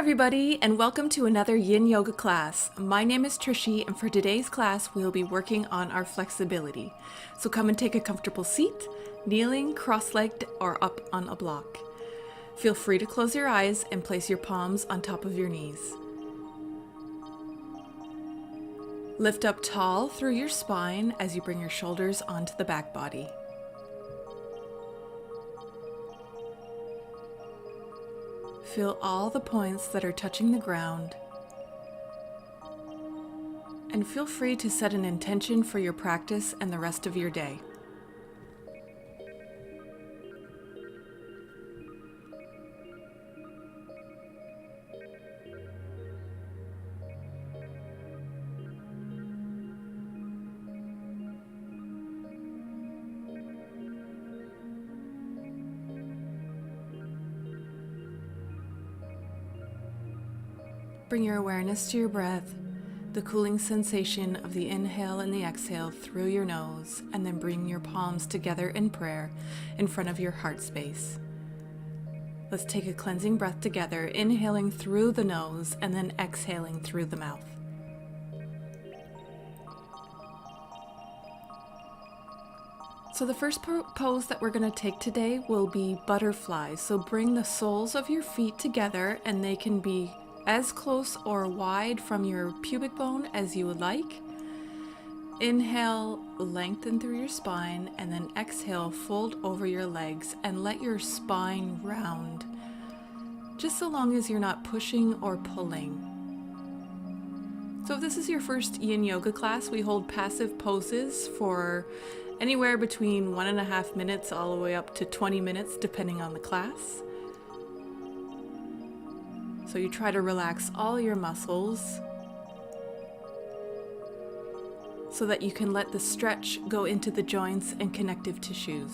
everybody, and welcome to another Yin Yoga class. My name is Trishy, and for today's class, we'll be working on our flexibility. So come and take a comfortable seat, kneeling, cross-legged, or up on a block. Feel free to close your eyes and place your palms on top of your knees. Lift up tall through your spine as you bring your shoulders onto the back body. Feel all the points that are touching the ground, and feel free to set an intention for your practice and the rest of your day. Bring your awareness to your breath, the cooling sensation of the inhale and the exhale through your nose, and then bring your palms together in prayer in front of your heart space. Let's take a cleansing breath together, inhaling through the nose and then exhaling through the mouth. So the first pose that we're going to take today will be butterflies. So bring the soles of your feet together, and they can be as close or wide from your pubic bone as you would like. Inhale, lengthen through your spine, and then exhale, fold over your legs and let your spine round, just so long as you're not pushing or pulling. So if this is your first Yin Yoga class, we hold passive poses for anywhere between 1.5 minutes all the way up to 20 minutes, depending on the class. So you try to relax all your muscles so that you can let the stretch go into the joints and connective tissues.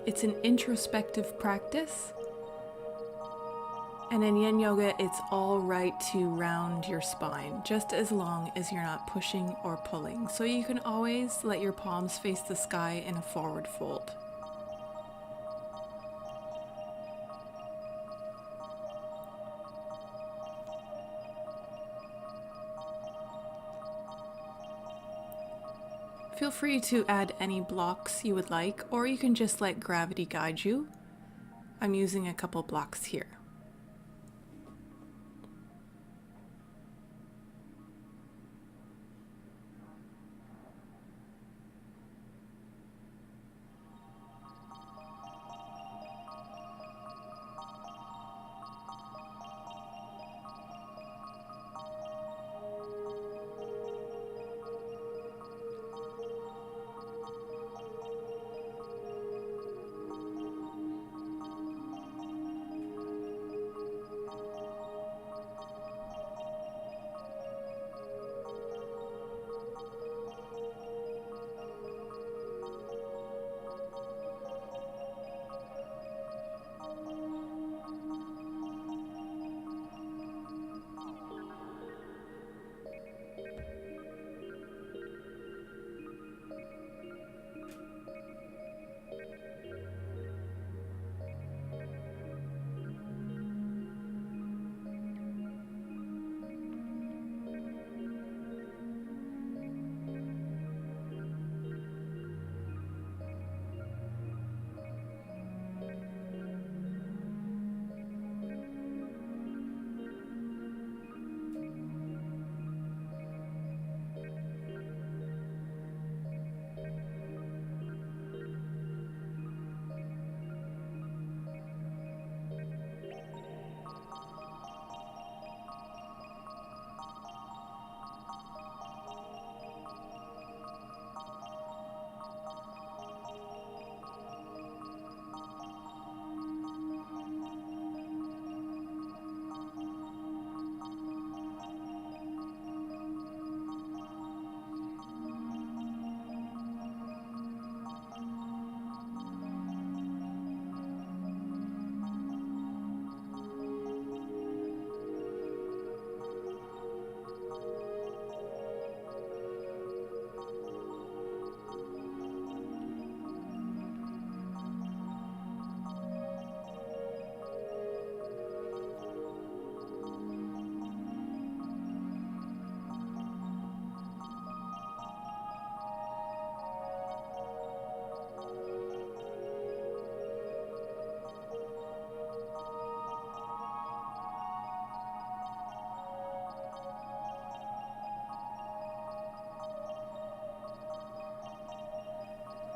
It's an introspective practice, and in Yin Yoga, it's all right to round your spine, just as long as you're not pushing or pulling. So you can always let your palms face the sky in a forward fold. Feel free to add any blocks you would like, or you can just let gravity guide you. I'm using a couple blocks here.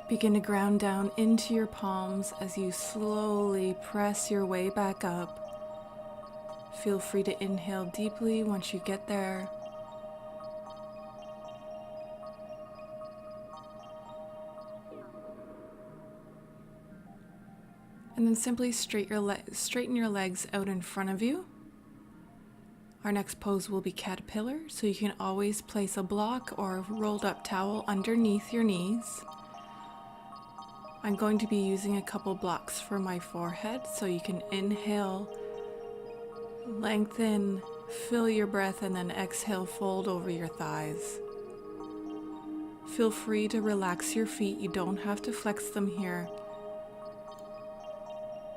Begin to ground down into your palms as you slowly press your way back up. Feel free to inhale deeply once you get there. And then simply straighten your legs out in front of you. Our next pose will be caterpillar, so you can always place a block or a rolled up towel underneath your knees. I'm going to be using a couple blocks for my forehead, so you can inhale, lengthen, fill your breath, and then exhale, fold over your thighs. Feel free to relax your feet, you don't have to flex them here.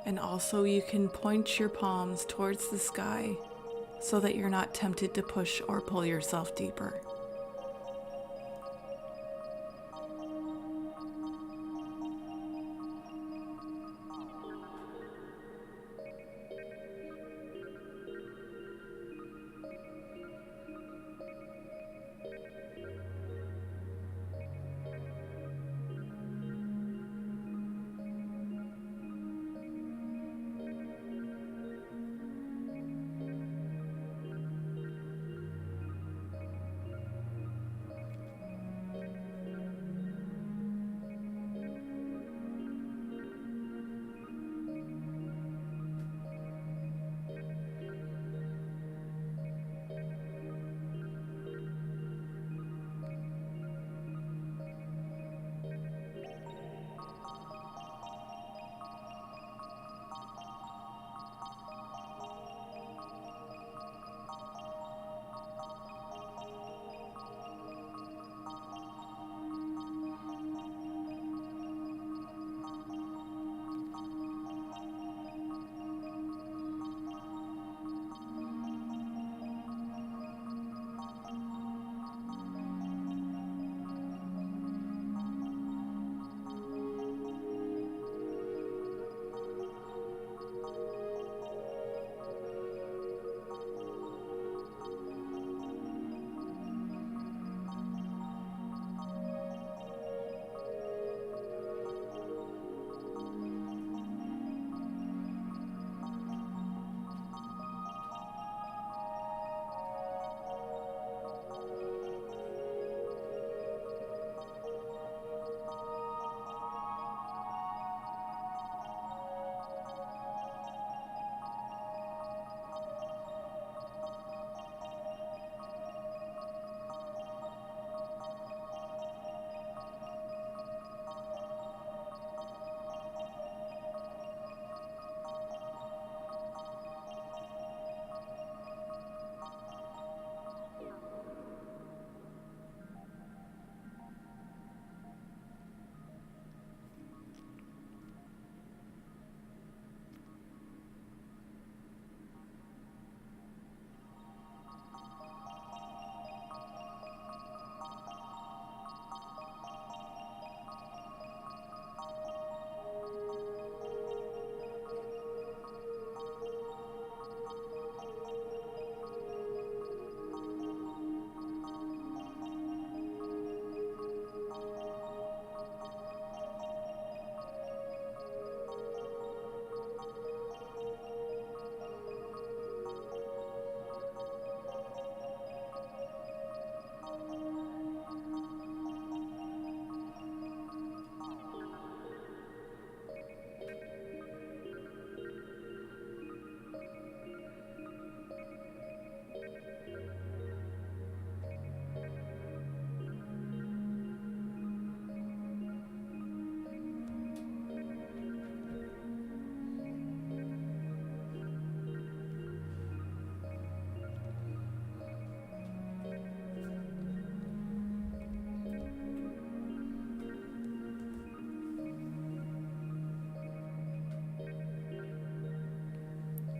And also you can point your palms towards the sky so that you're not tempted to push or pull yourself deeper.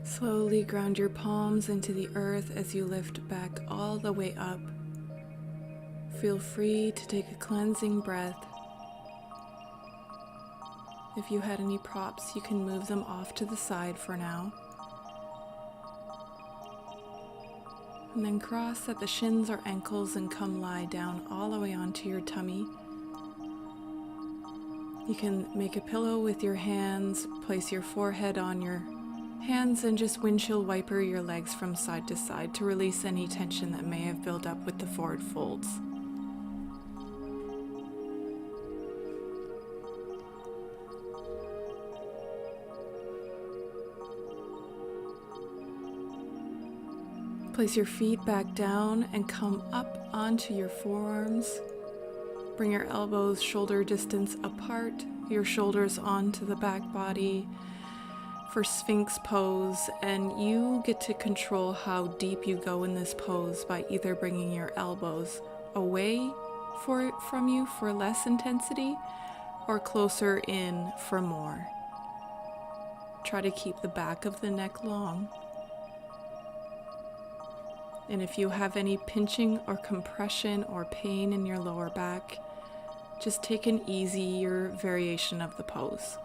Slowly ground your palms into the earth as you lift back all the way up. Feel free to take a cleansing breath. If you had any props, you can move them off to the side for now. And then cross at the shins or ankles and come lie down all the way onto your tummy. You can make a pillow with your hands, place your forehead on your hands, and just windshield wiper your legs from side to side to release any tension that may have built up with the forward folds. Place your feet back down and come up onto your forearms. Bring your elbows shoulder distance apart, your shoulders onto the back body for Sphinx pose, and you get to control how deep you go in this pose by either bringing your elbows away from you for less intensity or closer in for more. Try to keep the back of the neck long. And if you have any pinching or compression or pain in your lower back, just take an easier variation of the pose.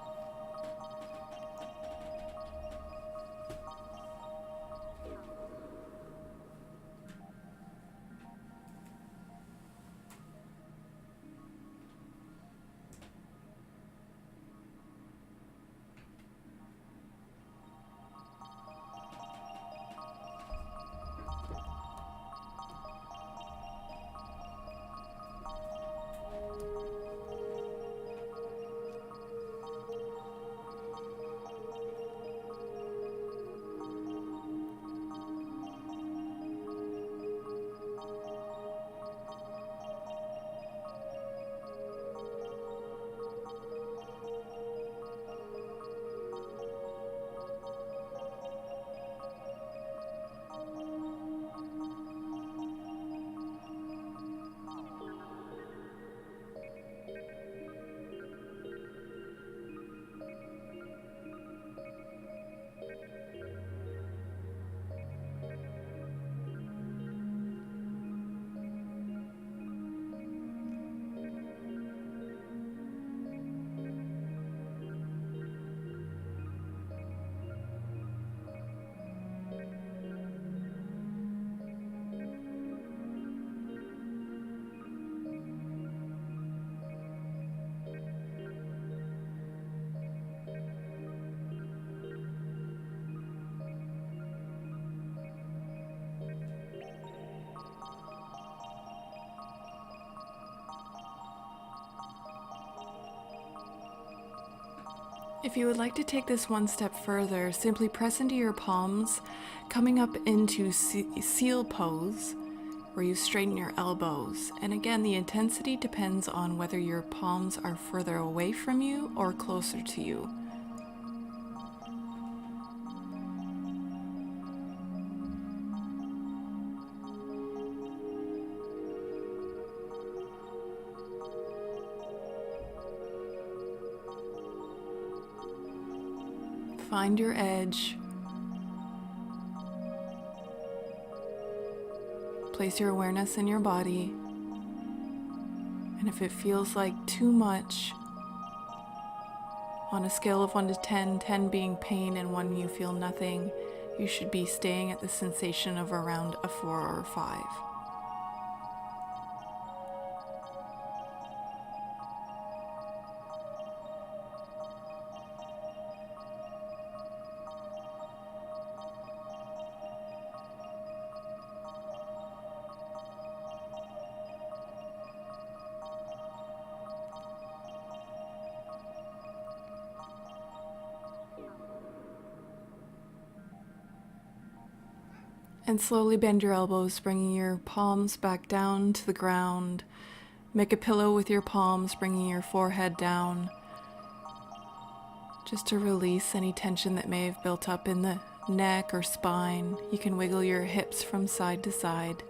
If you would like to take this one step further, simply press into your palms, coming up into seal pose, where you straighten your elbows. And again, the intensity depends on whether your palms are further away from you or closer to you. Find your edge. Place your awareness in your body. And if it feels like too much, on a scale of 1 to 10, 10 being pain and 1 you feel nothing, you should be staying at the sensation of around a 4 or 5. And slowly bend your elbows, bringing your palms back down to the ground. Make a pillow with your palms, bringing your forehead down, just to release any tension that may have built up in the neck or spine. You can wiggle your hips from side to side.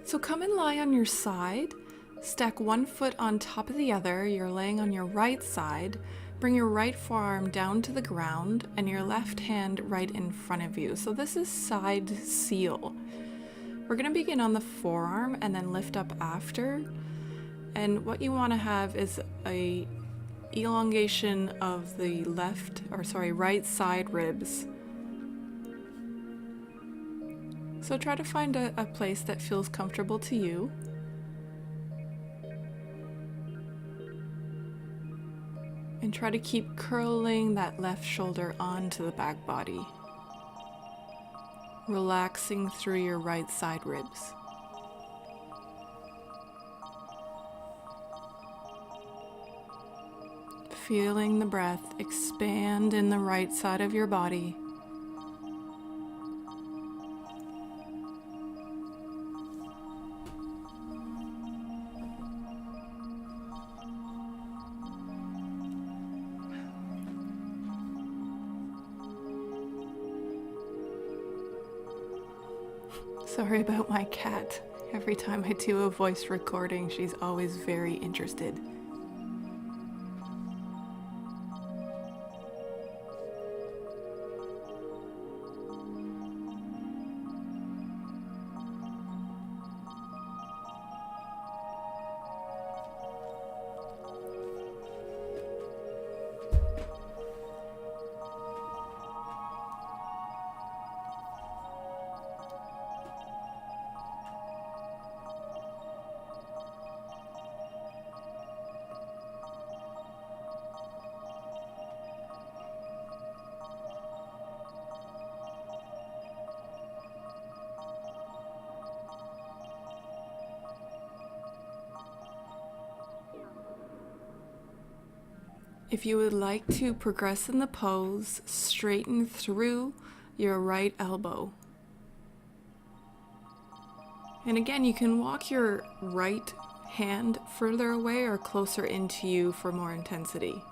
So come and lie on your side, stack one foot on top of the other. You're laying on your right side. Bring your right forearm down to the ground and your left hand right in front of you. So this is side seal. We're going to begin on the forearm and then lift up after. And what you want to have is a elongation of the right side ribs. So try to find a place that feels comfortable to you. And try to keep curling that left shoulder onto the back body, relaxing through your right side ribs. Feeling the breath expand in the right side of your body. Sorry about my cat. Every time I do a voice recording, she's always very interested. If you would like to progress in the pose, straighten through your right elbow. And again, you can walk your right hand further away or closer into you for more intensity.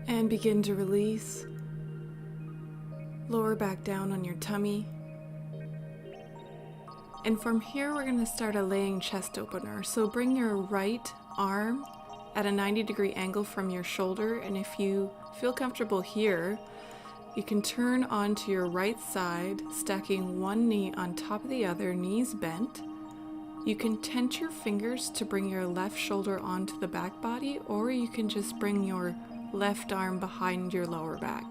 And begin to release. Lower back down on your tummy. And from here, we're going to start a laying chest opener. So bring your right arm at a 90-degree angle from your shoulder. And if you feel comfortable here, you can turn onto your right side, stacking one knee on top of the other, knees bent. You can tense your fingers to bring your left shoulder onto the back body, or you can just bring your left arm behind your lower back.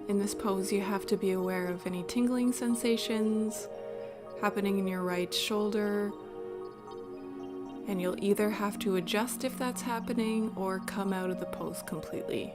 In this pose, you have to be aware of any tingling sensations happening in your right shoulder, and you'll either have to adjust if that's happening or come out of the pose completely.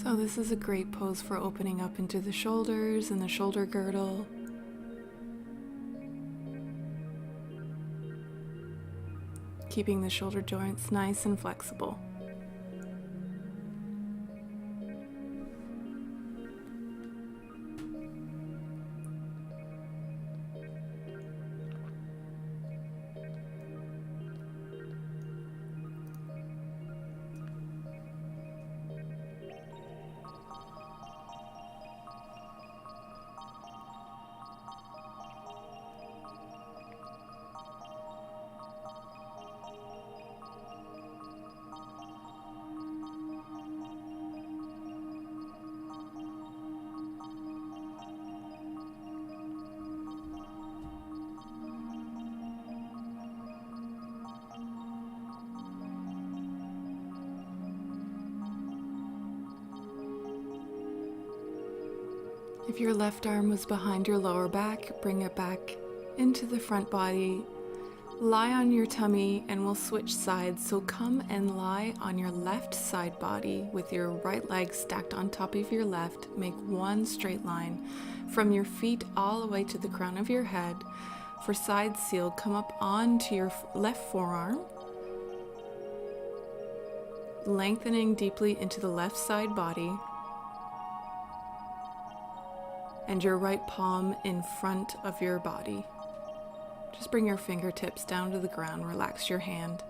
So this is a great pose for opening up into the shoulders and the shoulder girdle. Keeping the shoulder joints nice and flexible. If your left arm was behind your lower back, bring it back into the front body. Lie on your tummy and we'll switch sides. So come and lie on your left side body with your right leg stacked on top of your left. Make one straight line from your feet all the way to the crown of your head. For side seal, come up onto your left forearm, lengthening deeply into the left side body, and your right palm in front of your body. Just bring your fingertips down to the ground, relax your hand.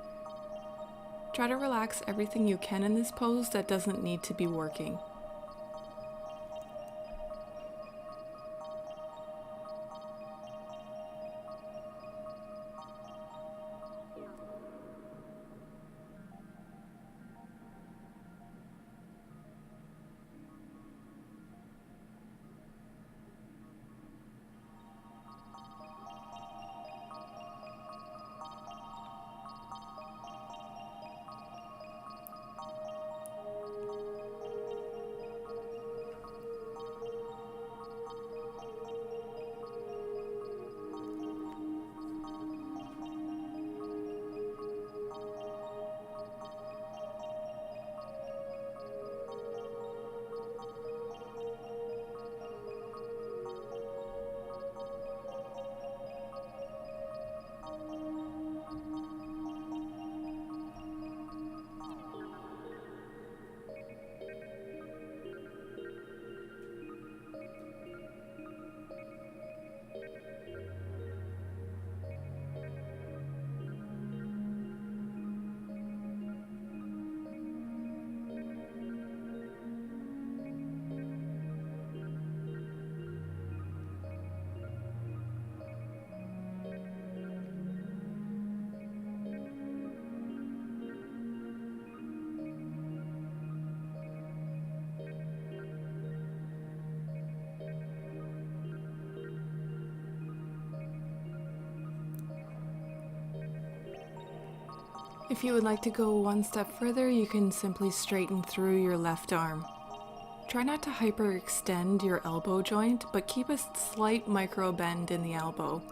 Try to relax everything you can in this pose that doesn't need to be working. If you would like to go one step further, you can simply straighten through your left arm. Try not to hyperextend your elbow joint, but keep a slight micro bend in the elbow.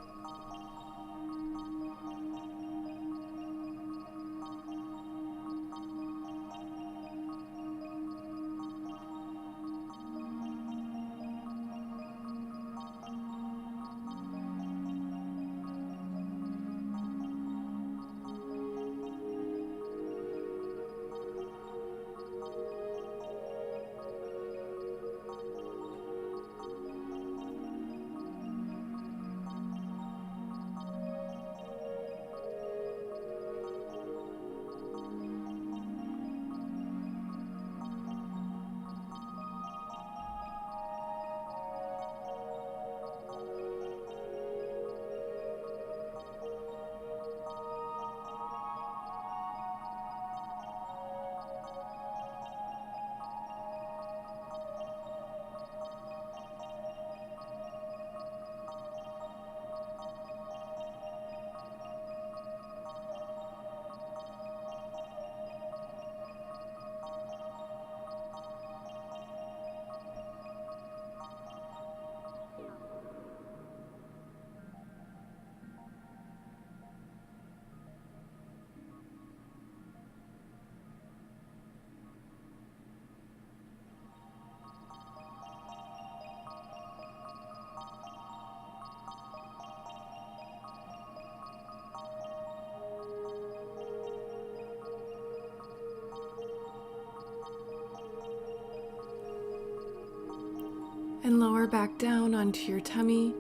And lower back down onto your tummy.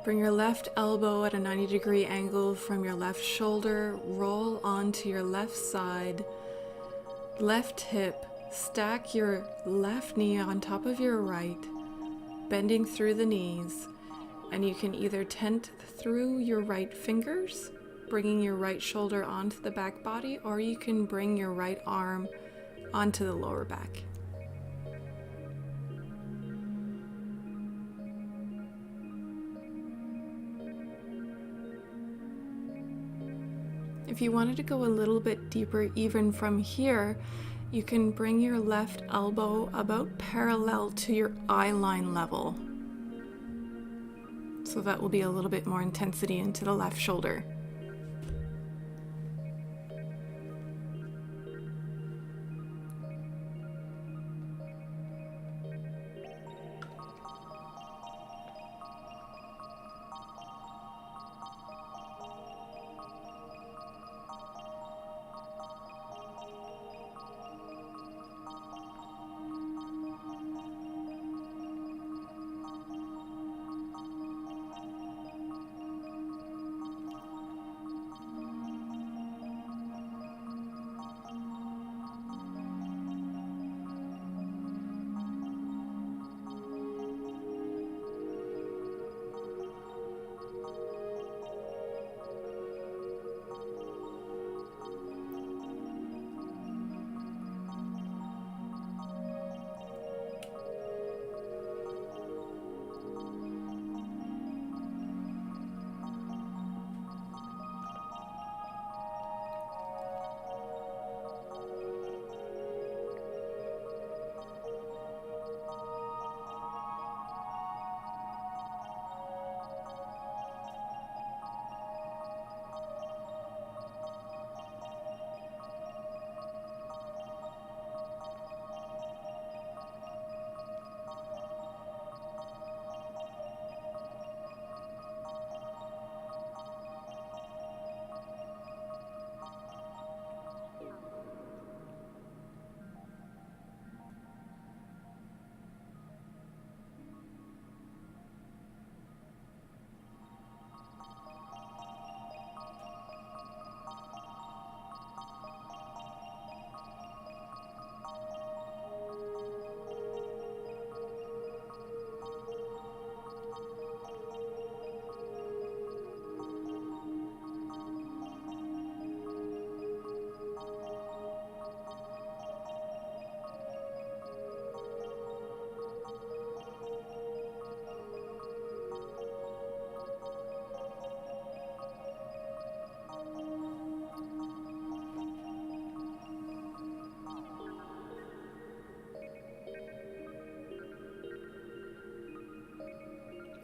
Bring your left elbow at a 90-degree angle from your left shoulder. Roll onto your left side, left hip. Stack your left knee on top of your right, bending through the knees. And you can either tent through your right fingers, bringing your right shoulder onto the back body, or you can bring your right arm onto the lower back. If you wanted to go a little bit deeper even from here, you can bring your left elbow about parallel to your eye line level. So that will be a little bit more intensity into the left shoulder.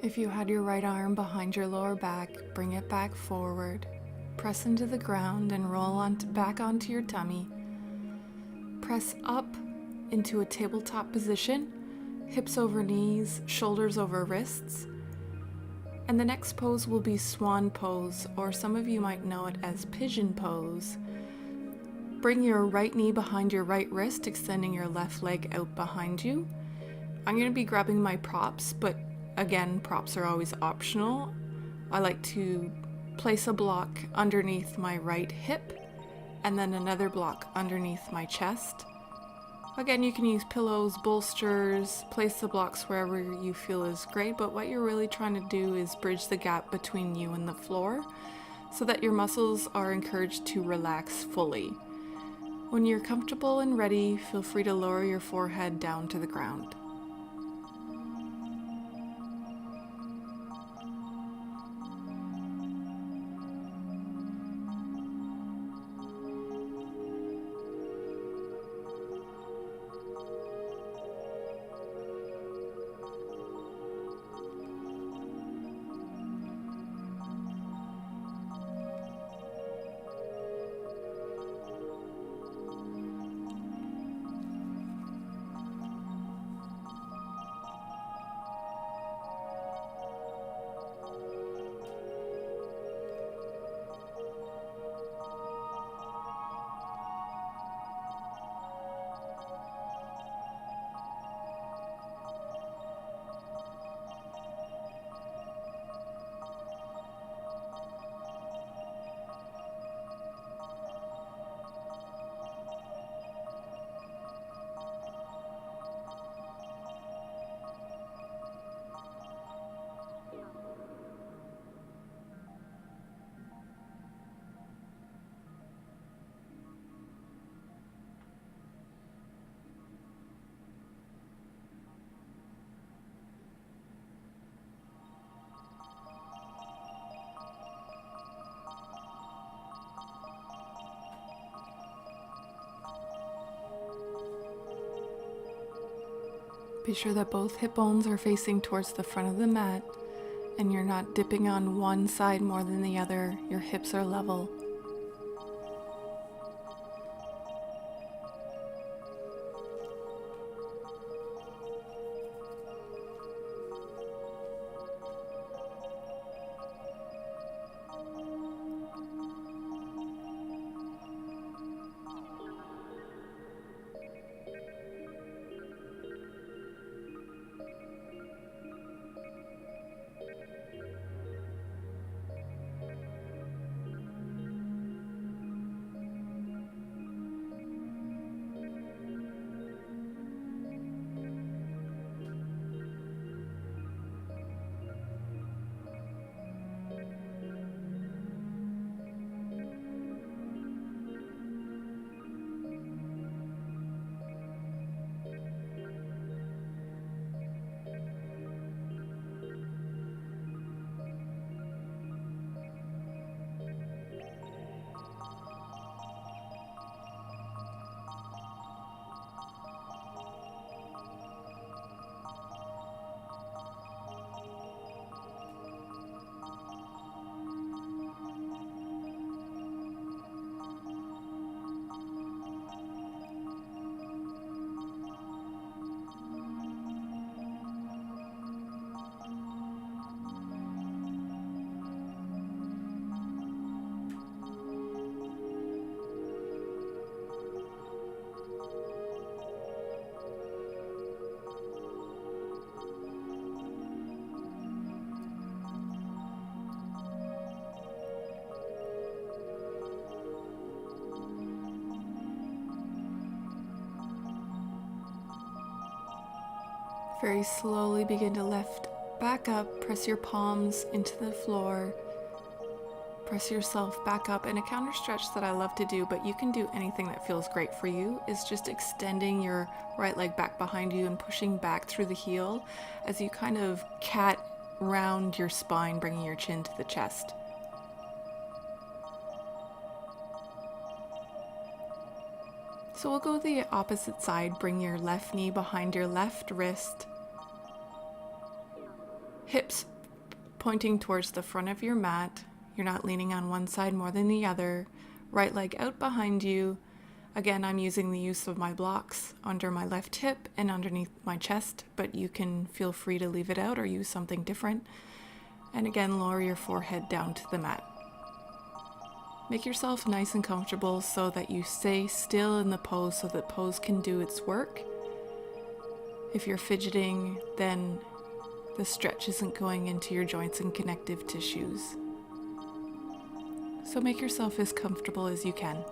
If you had your right arm behind your lower back, bring it back forward. Press into the ground and roll back onto your tummy. Press up into a tabletop position, hips over knees, shoulders over wrists. And the next pose will be Swan pose, or some of you might know it as pigeon pose. Bring your right knee behind your right wrist, extending your left leg out behind you. I'm going to be grabbing my props, but again, props are always optional. I like to place a block underneath my right hip and then another block underneath my chest. Again, you can use pillows, bolsters, place the blocks wherever you feel is great, but what you're really trying to do is bridge the gap between you and the floor so that your muscles are encouraged to relax fully. When you're comfortable and ready, feel free to lower your forehead down to the ground. Be sure that both hip bones are facing towards the front of the mat and you're not dipping on one side more than the other. Your hips are level. Very slowly begin to lift back up, press your palms into the floor, press yourself back up. And a counter stretch that I love to do, but you can do anything that feels great for you, is just extending your right leg back behind you and pushing back through the heel as you kind of cat round your spine, bringing your chin to the chest. So we'll go the opposite side. Bring your left knee behind your left wrist. Hips pointing towards the front of your mat. You're not leaning on one side more than the other. Right leg out behind you. Again, I'm using the use of my blocks under my left hip and underneath my chest, but you can feel free to leave it out or use something different. And again, lower your forehead down to the mat. Make yourself nice and comfortable so that you stay still in the pose so that pose can do its work. If you're fidgeting, then the stretch isn't going into your joints and connective tissues. So make yourself as comfortable as you can.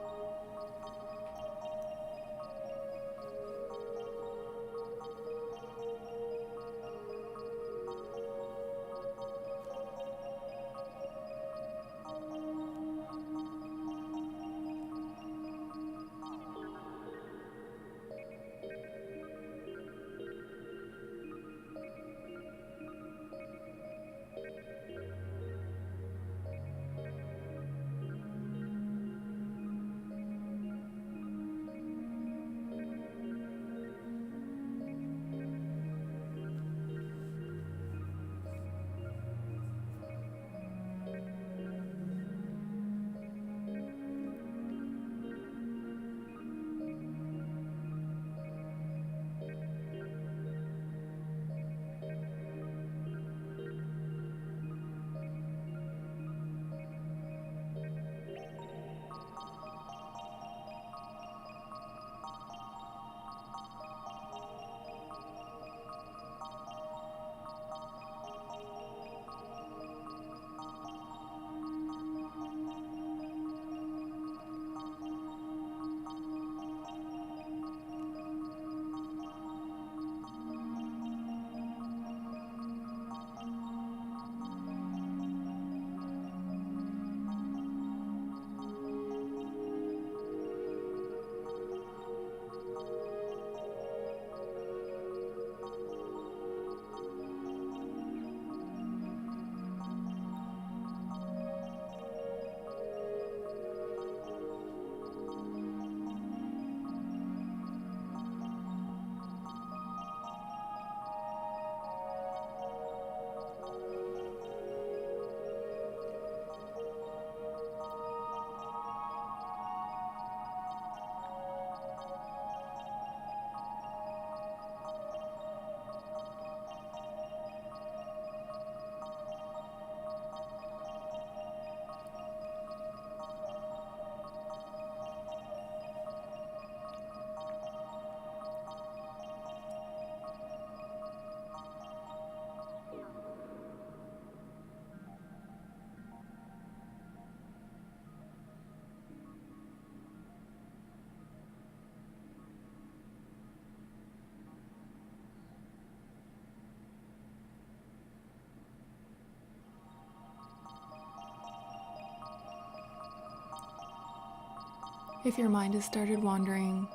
If your mind has started wandering,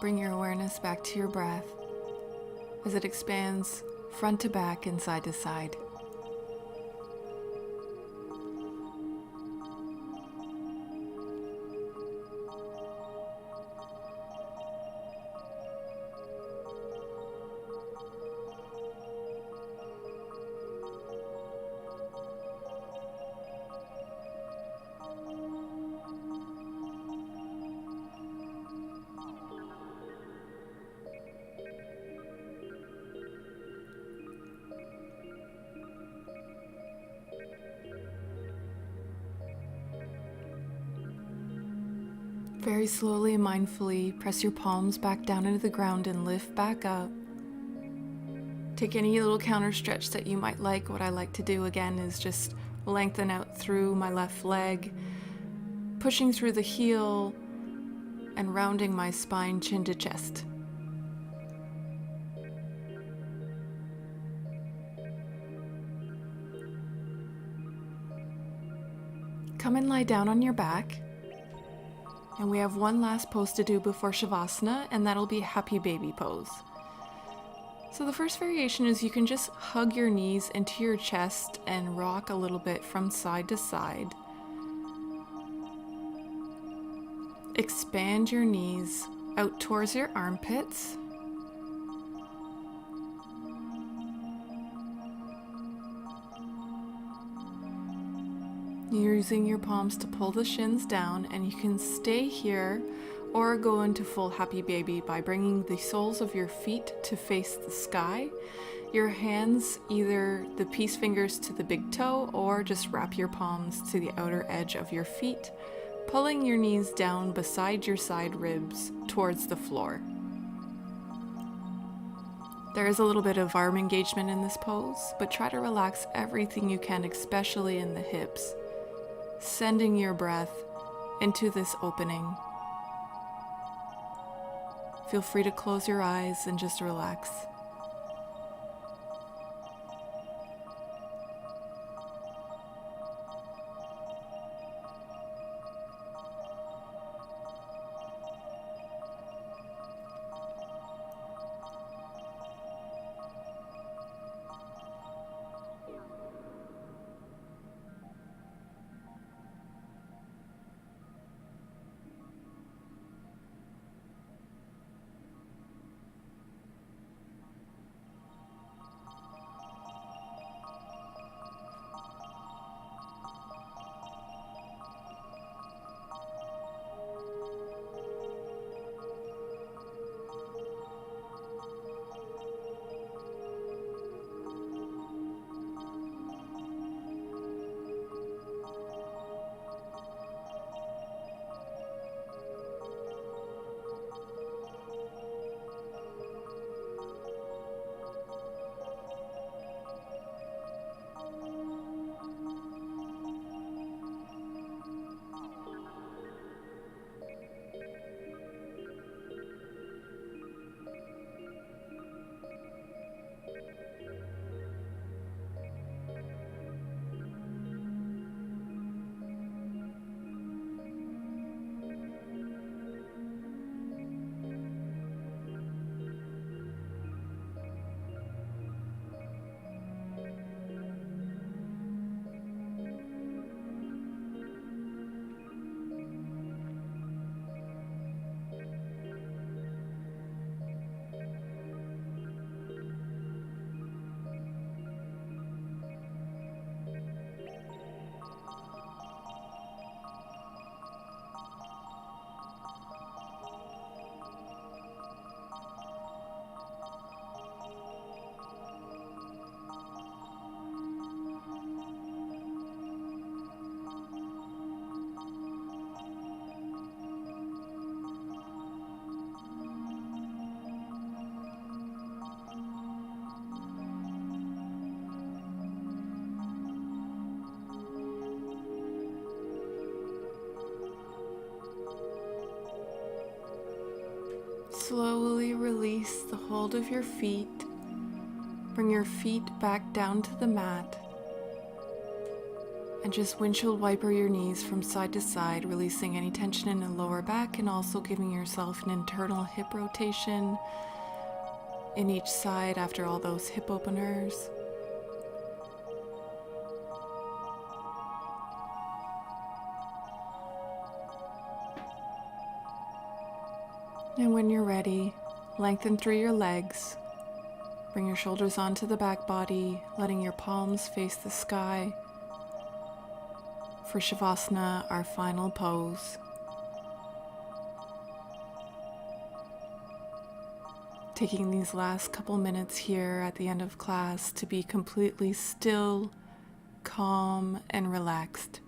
bring your awareness back to your breath as it expands front to back and side to side. Very slowly and mindfully press your palms back down into the ground and lift back up. Take any little counter stretch that you might like. What I like to do again is just lengthen out through my left leg, pushing through the heel and rounding my spine chin to chest. Come and lie down on your back. And we have one last pose to do before Shavasana, and that'll be happy baby pose. So the first variation is you can just hug your knees into your chest and rock a little bit from side to side. Expand your knees out towards your armpits. You're using your palms to pull the shins down, and you can stay here or go into full happy baby by bringing the soles of your feet to face the sky. Your hands, either the peace fingers to the big toe or just wrap your palms to the outer edge of your feet, pulling your knees down beside your side ribs towards the floor. There is a little bit of arm engagement in this pose, but try to relax everything you can, especially in the hips, sending your breath into this opening. Feel free to close your eyes and just relax. Slowly release the hold of your feet. Bring your feet back down to the mat. And just windshield wiper your knees from side to side, releasing any tension in the lower back and also giving yourself an internal hip rotation in each side after all those hip openers. And when you're ready, lengthen through your legs. Bring your shoulders onto the back body, letting your palms face the sky. For Shavasana, our final pose. Taking these last couple minutes here at the end of class to be completely still, calm, and relaxed.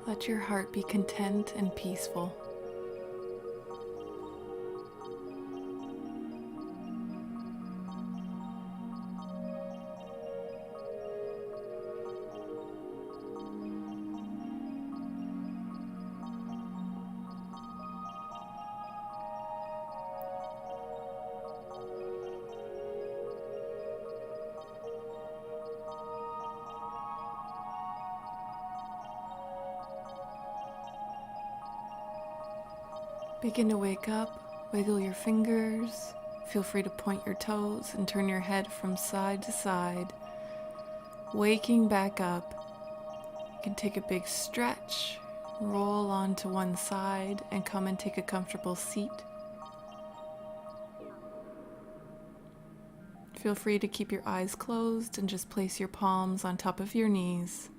Let your heart be content and peaceful. Begin to wake up, wiggle your fingers, feel free to point your toes and turn your head from side to side. Waking back up, you can take a big stretch, roll onto one side and come and take a comfortable seat. Feel free to keep your eyes closed and just place your palms on top of your knees,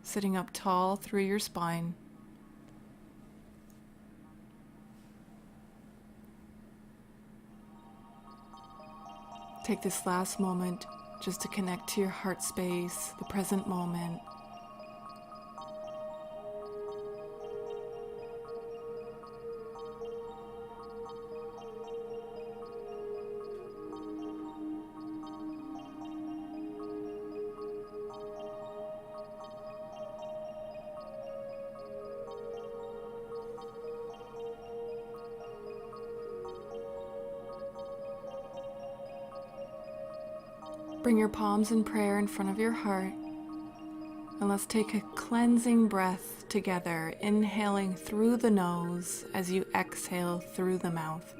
sitting up tall through your spine. Take this last moment just to connect to your heart space, the present moment. Bring your palms in prayer in front of your heart, and let's take a cleansing breath together, inhaling through the nose as you exhale through the mouth.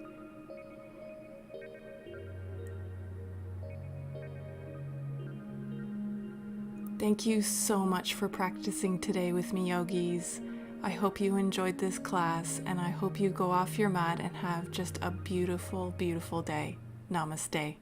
Thank you so much for practicing today with me, yogis. I hope you enjoyed this class, and I hope you go off your mat and have just a beautiful, beautiful day. Namaste.